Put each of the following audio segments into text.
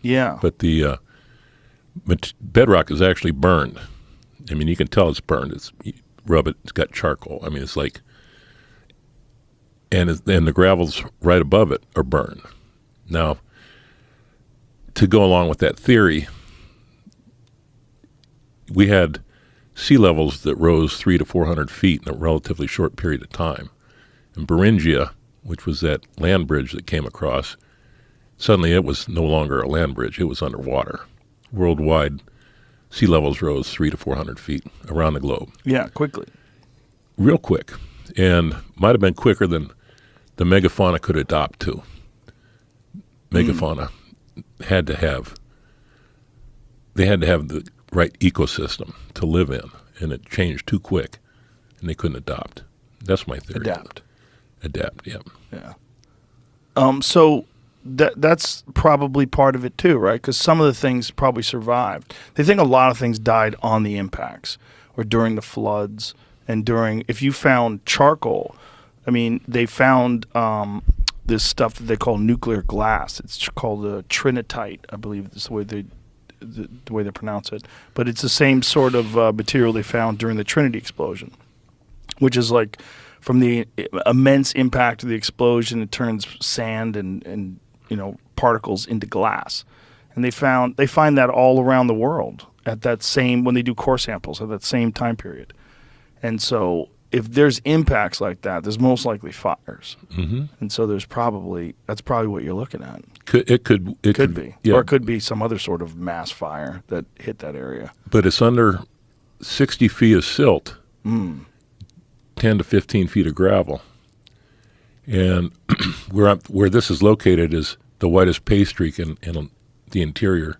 Yeah. But the bedrock is actually burned. I mean, you can tell it's burned. You rub it, it's got charcoal. I mean, it's like, and the gravels right above it are burned. Now, to go along with that theory, we had sea levels that rose 300 to 400 feet in a relatively short period of time. And Beringia, which was that land bridge that came across, suddenly it was no longer a land bridge, it was underwater. Worldwide, sea levels rose 300 to 400 feet around the globe. Yeah, quickly. Real quick. And might have been quicker than the megafauna could adopt to. Megafauna had to have the right ecosystem to live in, and it changed too quick, and they couldn't adopt. That's my theory. Adapt, yeah. Yeah. So that's probably part of it too, right? Because some of the things probably survived. They think a lot of things died on the impacts or during the floods and if you found charcoal, I mean, they found this stuff that they call nuclear glass. It's called trinitite, I believe is the way they pronounce it. But it's the same sort of material they found during the Trinity explosion, which is like from the immense impact of the explosion, it turns sand and particles into glass. And they find that all around the world at that same, when they do core samples at that same time period. And so if there's impacts like that, there's most likely fires. Mm-hmm. And so that's probably what you're looking at. It could be. Yeah. Or it could be some other sort of mass fire that hit that area. But it's under 60 feet of silt, 10 to 15 feet of gravel. And where this is located is the widest pay streak in the interior.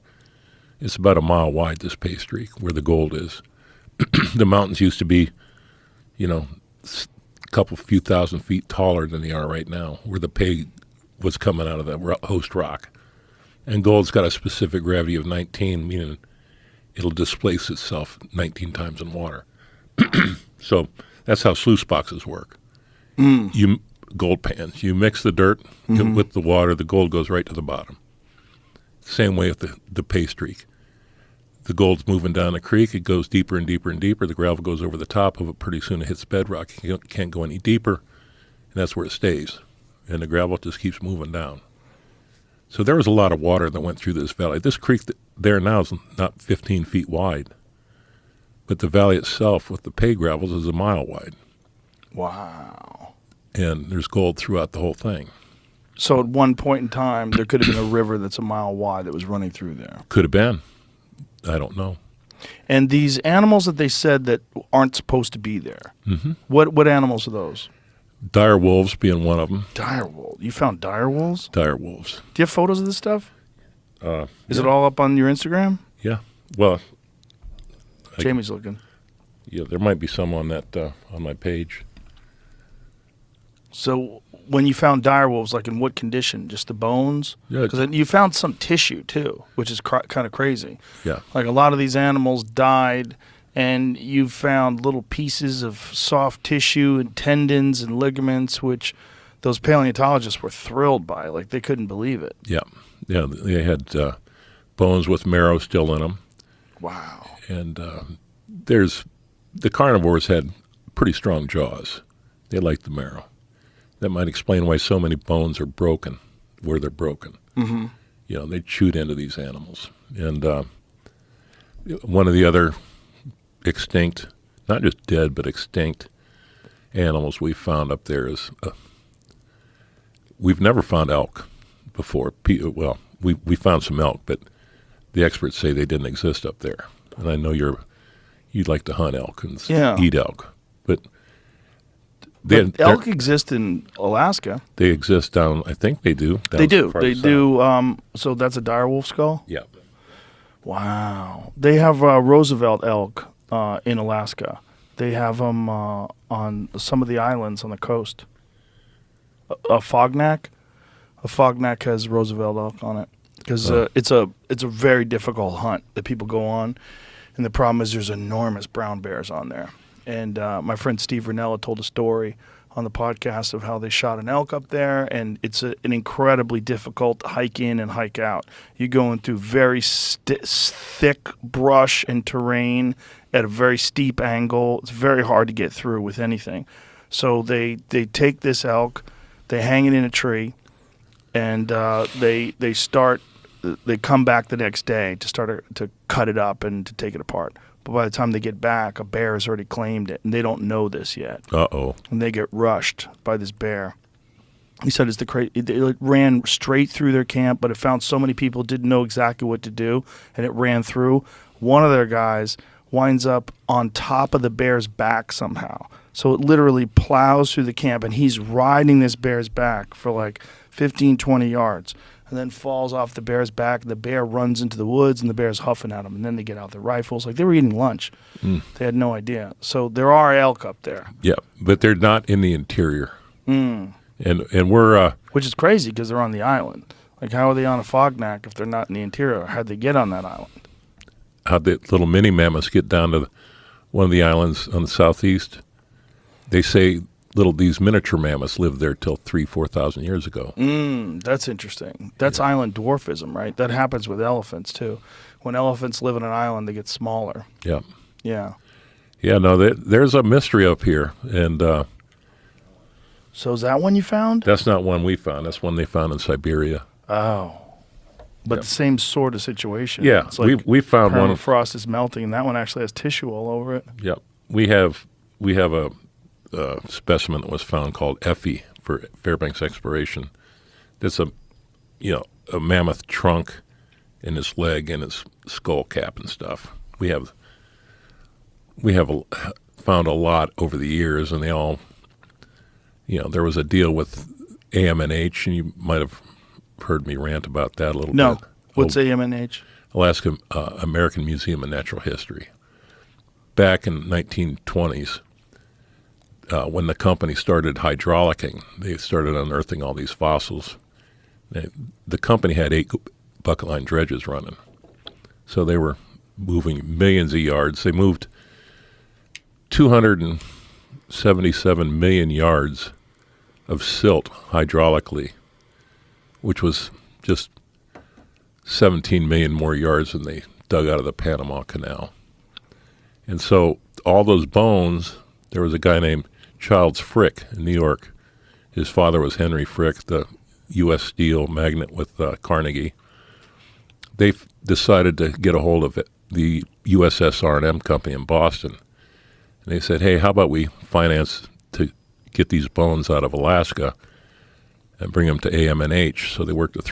It's about a mile wide, this pay streak, where the gold is. The mountains used to be, a few thousand feet taller than they are right now, where the pay was coming out of the host rock. And gold's got a specific gravity of 19, meaning it'll displace itself 19 times in water. So that's how sluice boxes work. Gold pans. You mix the dirt with the water, the gold goes right to the bottom. Same way with the pay streak. The gold's moving down the creek, it goes deeper and deeper and deeper. The gravel goes over the top of it. Pretty soon it hits bedrock. You can't go any deeper, and that's where it stays. And the gravel just keeps moving down. So there was a lot of water that went through this valley. This creek there now is not 15 feet wide, but the valley itself with the pay gravels is a mile wide. Wow. And there's gold throughout the whole thing. So at one point in time, there could have been a river that's a mile wide that was running through there. Could have been. I don't know. And these animals that they said that aren't supposed to be there, what animals are those? Dire wolves being one of them. Dire wolves? You found dire wolves? Dire wolves. Do you have photos of this stuff? Is it all up on your Instagram? Yeah. Well, Jamie's looking. Yeah, there might be some on that on my page. So when you found dire wolves, like in what condition? Just the bones? Yeah. Because you found some tissue too, which is kind of crazy. Yeah. Like a lot of these animals died, and you found little pieces of soft tissue and tendons and ligaments, which those paleontologists were thrilled by. Like they couldn't believe it. Yeah. Yeah, they had bones with marrow still in them. Wow. And the carnivores had pretty strong jaws. They liked the marrow. That might explain why so many bones are broken where they're broken. Mm-hmm. They chewed into these animals. And one of the other extinct, not just dead, but extinct animals we found up there is, we've never found elk before. Well, we found some elk, but the experts say they didn't exist up there. And I know you'd like to hunt elk and eat elk, but elk exist in Alaska. They exist down. I think they do. They do. They do. So that's a dire wolf skull. Yeah. Wow. They have Roosevelt elk in Alaska. They have them on some of the islands on the coast. A Fognak has Roosevelt elk on it because it's a very difficult hunt that people go on, and the problem is there's enormous brown bears on there. And my friend Steve Ranella told a story on the podcast of how they shot an elk up there, and it's an incredibly difficult hike in and hike out. You're going through very thick brush and terrain at a very steep angle. It's very hard to get through with anything. So they take this elk, they hang it in a tree, and they come back the next day to cut it up and to take it apart. But by the time they get back, a bear has already claimed it, and they don't know this yet. Uh-oh. And they get rushed by this bear. He said it ran straight through their camp, but it found so many people didn't know exactly what to do, and it ran through. One of their guys winds up on top of the bear's back somehow. So it literally plows through the camp, and he's riding this bear's back for like 15, 20 yards. And then falls off the bear's back, and the bear runs into the woods, and the bear's huffing at them. And then they get out their rifles. Like, they were eating lunch. They had no idea. So there are elk up there. Yeah, but they're not in the interior. And we're... Which is crazy because they're on the island. Like, how are they on a fognac if they're not in the interior? How'd they get on that island? How'd the little mini mammoths get down to one of the islands on the southeast? They say these miniature mammoths lived there till 4,000 years ago. That's interesting. That's island dwarfism, right? That happens with elephants, too. When elephants live on an island, they get smaller. Yeah. Yeah. Yeah, no, there's a mystery up here. And so is that one you found? that's not one we found. That's one they found in Siberia. Oh. But the same sort of situation. Yeah, It's like we found one. permafrost is melting, and that one actually has tissue all over it. Yeah, we have a specimen that was found called Effie for Fairbanks Exploration. That's a mammoth trunk in his leg and his skull cap and stuff. We have found a lot over the years, and they all, there was a deal with AMNH, and you might have heard me rant about that a little bit. No. What's AMNH? Alaska American Museum of Natural History. Back in 1920s, when the company started hydraulicking, they started unearthing all these fossils. The company had 8 bucket line dredges running. So they were moving millions of yards. They moved 277 million yards of silt hydraulically, which was just 17 million more yards than they dug out of the Panama Canal. And so all those bones, there was a guy named Childs Frick in New York. His father was Henry Frick, the U.S. Steel magnate with Carnegie. They decided to get a hold of the USS R&M company in Boston. And they said, hey, how about we finance to get these bones out of Alaska and bring them to AMNH? So they worked with